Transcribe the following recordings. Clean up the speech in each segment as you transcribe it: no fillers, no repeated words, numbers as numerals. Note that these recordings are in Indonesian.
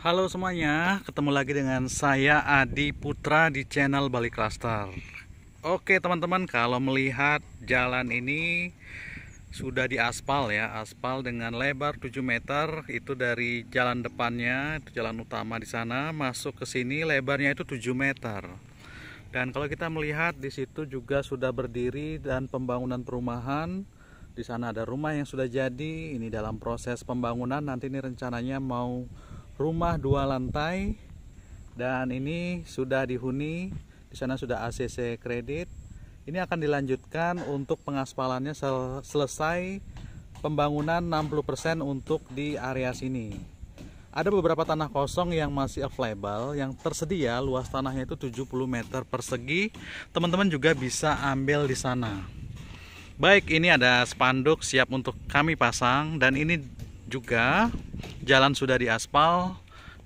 Halo semuanya, ketemu lagi dengan saya Adi Putra di channel Bali Cluster. Oke teman-teman, kalau melihat jalan ini sudah diaspal ya, aspal dengan lebar 7 meter. Itu dari jalan depannya, itu jalan utama di sana, masuk ke sini lebarnya itu 7 meter. Dan kalau kita melihat di situ juga sudah berdiri dan pembangunan perumahan. Di sana ada rumah yang sudah jadi, ini dalam proses pembangunan. Nanti ini rencananya mau rumah 2 lantai, dan ini sudah dihuni. Di sana sudah ACC kredit. Ini akan dilanjutkan untuk pengaspalannya selesai pembangunan 60% untuk di area sini. Ada beberapa tanah kosong yang masih available, yang tersedia. Luas tanahnya itu 70 meter persegi. Teman-teman juga bisa ambil di sana. Baik, ini ada spanduk siap untuk kami pasang, dan ini juga jalan sudah diaspal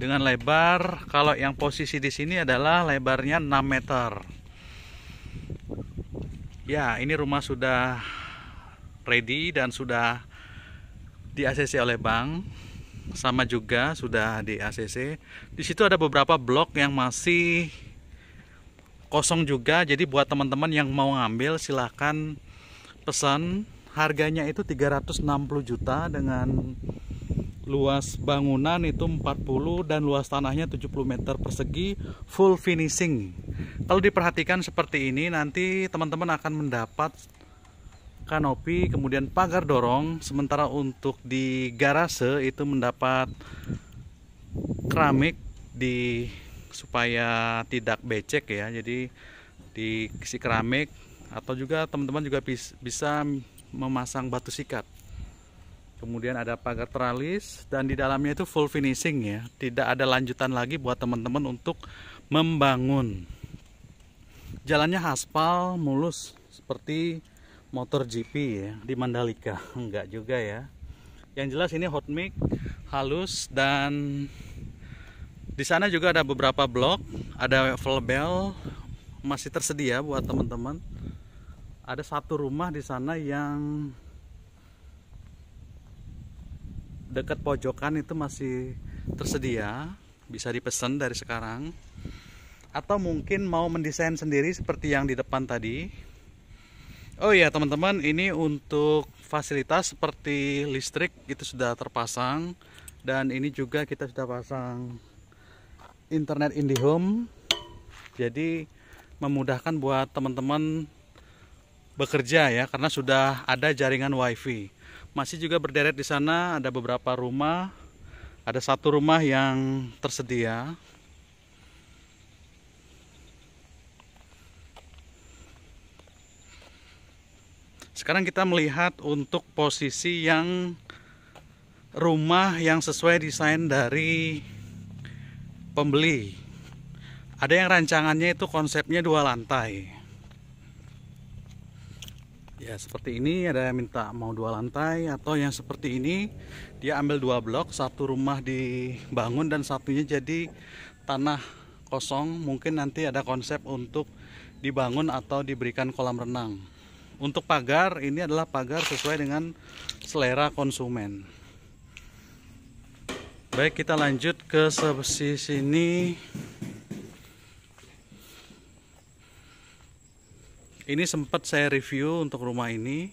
dengan lebar. Kalau yang posisi di sini adalah lebarnya 6 meter. Ya, ini rumah sudah ready dan sudah di ACC oleh bank. Sama juga sudah di ACC. Di situ ada beberapa blok yang masih kosong juga. Jadi buat teman-teman yang mau ngambil silahkan pesan. Harganya itu 360 juta dengan luas bangunan itu 40 dan luas tanahnya 70 meter persegi, full finishing. Kalau diperhatikan seperti ini, nanti teman-teman akan mendapat kanopi, kemudian pagar dorong. Sementara untuk di garase itu mendapat keramik supaya tidak becek ya. Jadi dikasih keramik, atau juga teman-teman juga bisa memasang batu sikat. Kemudian ada pagar teralis, dan di dalamnya itu full finishing ya. Tidak ada lanjutan lagi buat teman-teman untuk membangun. Jalannya aspal mulus seperti motor GP ya di Mandalika. Enggak juga ya. Yang jelas ini hot mix, halus, dan di sana juga ada beberapa blok, ada full bell masih tersedia buat teman-teman. Ada satu rumah di sana yang dekat pojokan itu masih tersedia, bisa dipesan dari sekarang. Atau mungkin mau mendesain sendiri seperti yang di depan tadi. Oh iya teman-teman, ini untuk fasilitas seperti listrik itu sudah terpasang, dan ini juga kita sudah pasang internet IndiHome. Jadi memudahkan buat teman-teman bekerja ya, karena sudah ada jaringan wifi. Masih juga berderet di sana ada beberapa rumah. Ada satu rumah yang tersedia. Sekarang kita melihat untuk posisi yang rumah yang sesuai desain dari pembeli. Ada yang rancangannya itu konsepnya 2 lantai. Ya seperti ini, ada yang minta mau 2 lantai, atau yang seperti ini dia ambil 2 blok, satu rumah dibangun dan satunya jadi tanah kosong. Mungkin nanti ada konsep untuk dibangun atau diberikan kolam renang. Untuk pagar, ini adalah pagar sesuai dengan selera konsumen. Baik, kita lanjut ke sisi sini. Ini sempat saya review untuk rumah ini.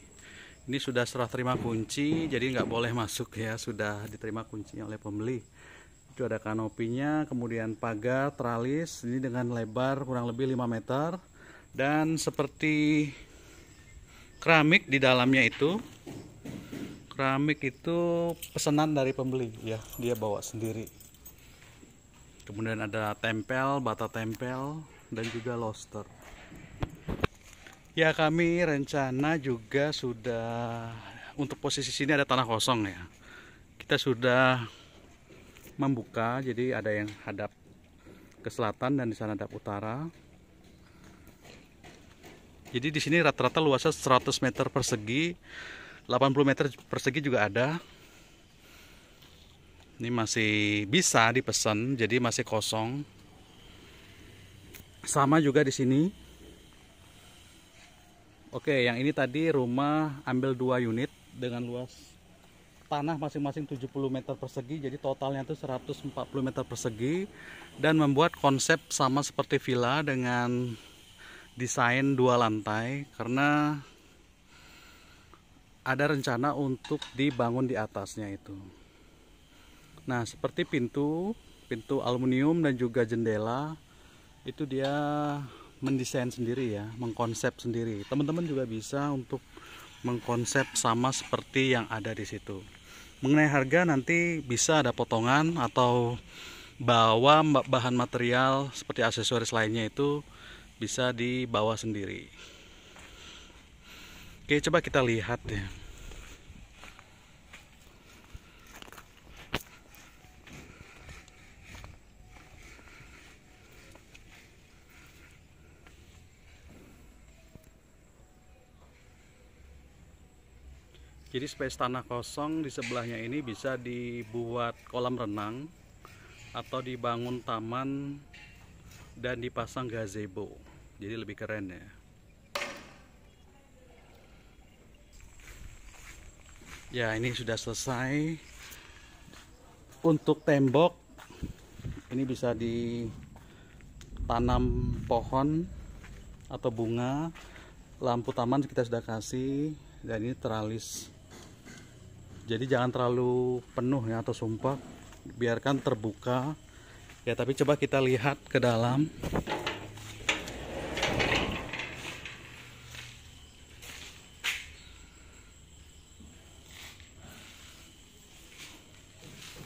Ini sudah serah terima kunci, jadi nggak boleh masuk ya. Sudah diterima kuncinya oleh pembeli. Itu ada kanopinya, kemudian pagar teralis. Ini dengan lebar kurang lebih 5 meter. Dan seperti keramik di dalamnya itu. Keramik itu pesanan dari pembeli ya. Dia bawa sendiri. Kemudian ada tempel, bata tempel, dan juga lobster. Ya, kami rencana juga sudah untuk posisi sini ada tanah kosong ya. Kita sudah membuka, jadi ada yang hadap ke selatan dan di sana hadap utara. Jadi di sini rata-rata luasnya 100 meter persegi, 80 meter persegi juga ada. Ini masih bisa dipesan, jadi masih kosong. Sama juga di sini. Oke, yang ini tadi rumah ambil 2 unit dengan luas tanah masing-masing 70 meter persegi, jadi totalnya itu 140 meter persegi, dan membuat konsep sama seperti villa dengan desain 2 lantai karena ada rencana untuk dibangun di atasnya itu. Nah, seperti pintu aluminium dan juga jendela itu dia mendesain sendiri ya, mengkonsep sendiri. Teman-teman juga bisa untuk mengkonsep sama seperti yang ada di situ. Mengenai harga nanti bisa ada potongan atau bawa bahan material seperti aksesoris lainnya itu bisa dibawa sendiri. Oke, coba kita lihat ya. Jadi space tanah kosong di sebelahnya ini bisa dibuat kolam renang atau dibangun taman dan dipasang gazebo. Jadi lebih keren ya. Ya, ini sudah selesai. Untuk tembok ini bisa ditanam pohon atau bunga. Lampu taman kita sudah kasih, dan ini teralis. Jadi jangan terlalu penuh ya atau sumpah, biarkan terbuka ya. Tapi coba kita lihat ke dalam.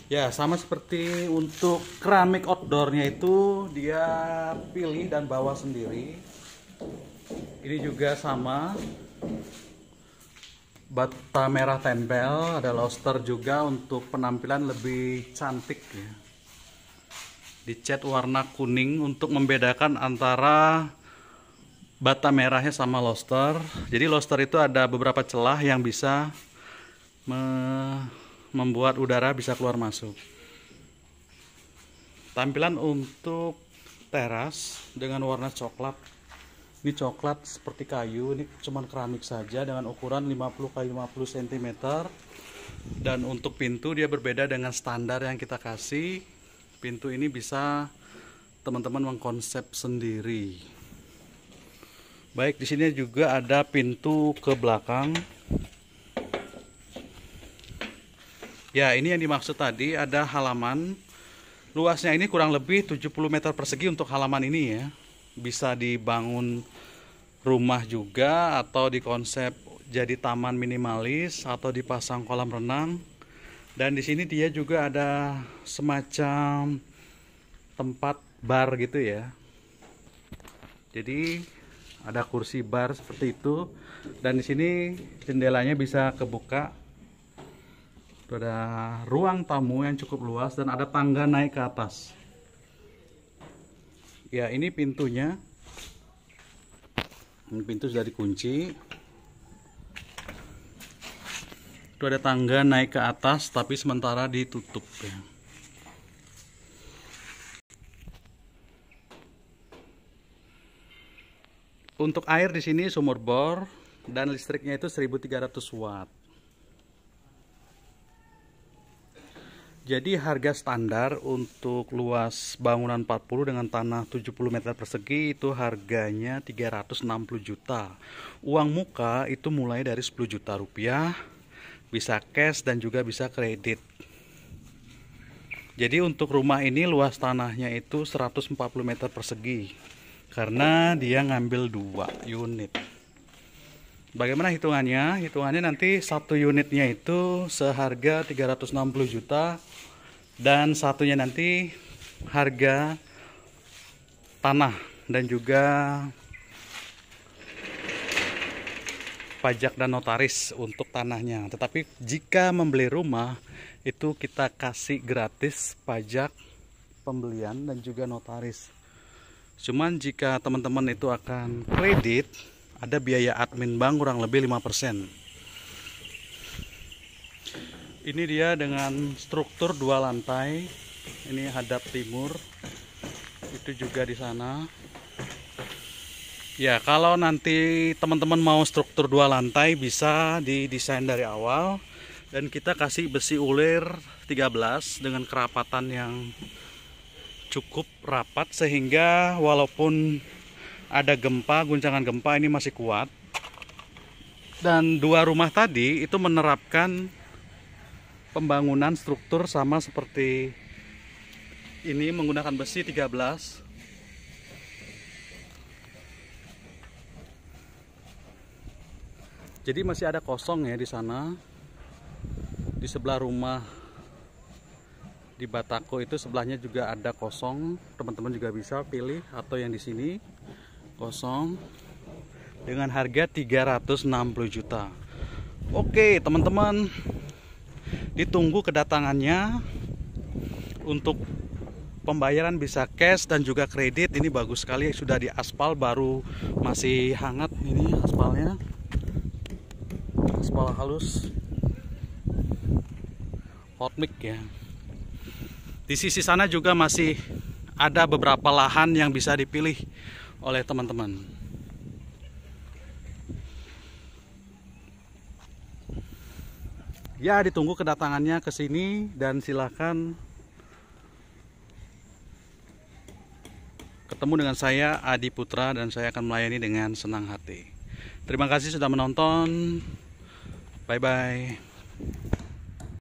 Ya, sama seperti untuk keramik outdoornya itu dia pilih dan bawa sendiri. Ini juga sama, bata merah tempel, ada lobster juga untuk penampilan lebih cantik ya. Dicat warna kuning untuk membedakan antara bata merahnya sama lobster. Jadi lobster itu ada beberapa celah yang bisa membuat udara bisa keluar masuk. Tampilan untuk teras dengan warna coklat. Ini coklat seperti kayu, ini cuman keramik saja dengan ukuran 50 x 50 cm. Dan untuk pintu dia berbeda dengan standar yang kita kasih. Pintu ini bisa teman-teman mengkonsep sendiri. Baik, di sini juga ada pintu ke belakang. Ya, ini yang dimaksud tadi, ada halaman. Luasnya ini kurang lebih 70 meter persegi untuk halaman ini ya. Bisa dibangun rumah juga atau dikonsep jadi taman minimalis atau dipasang kolam renang. Dan di sini dia juga ada semacam tempat bar gitu ya. Jadi ada kursi bar seperti itu, dan di sini jendelanya bisa kebuka. Itu ada ruang tamu yang cukup luas dan ada tangga naik ke atas. Ya, ini pintunya. Ini pintu sudah dikunci. Itu ada tangga naik ke atas, tapi sementara ditutup ya. Untuk air di sini sumur bor dan listriknya itu 1300 watt. Jadi harga standar untuk luas bangunan 40 dengan tanah 70 meter persegi itu harganya 360 juta. Uang muka itu mulai dari 10 juta rupiah, bisa cash dan juga bisa kredit. Jadi untuk rumah ini luas tanahnya itu 140 meter persegi karena dia ngambil 2 unit. Bagaimana hitungannya? Hitungannya nanti satu unitnya itu seharga 360 juta dan satunya nanti harga tanah dan juga pajak dan notaris untuk tanahnya. Tetapi jika membeli rumah itu kita kasih gratis pajak pembelian dan juga notaris. Cuman jika teman-teman itu akan kredit, ada biaya admin bank kurang lebih 5%. Ini dia dengan struktur 2 lantai. Ini hadap timur. Itu juga di sana. Ya, kalau nanti teman-teman mau struktur 2 lantai bisa didesain dari awal Dan kita kasih besi ulir 13 dengan kerapatan yang cukup rapat sehingga walaupun ada gempa, guncangan gempa ini masih kuat. Dan dua rumah tadi itu menerapkan pembangunan struktur sama seperti ini, menggunakan besi 13. Jadi masih ada kosong ya di sana. Di sebelah rumah di Batako itu sebelahnya juga ada kosong. Teman-teman juga bisa pilih, atau yang di sini kosong dengan harga 360 juta. Oke, teman-teman, ditunggu kedatangannya. Untuk pembayaran bisa cash dan juga kredit. Ini bagus sekali, sudah di aspal, baru masih hangat ini aspalnya. Aspal halus hot mix ya. Di sisi sana juga masih ada beberapa lahan yang bisa dipilih oleh teman-teman. Ya, ditunggu kedatangannya ke sini dan silakan ketemu dengan saya Adi Putra, dan saya akan melayani dengan senang hati. Terima kasih sudah menonton. Bye bye.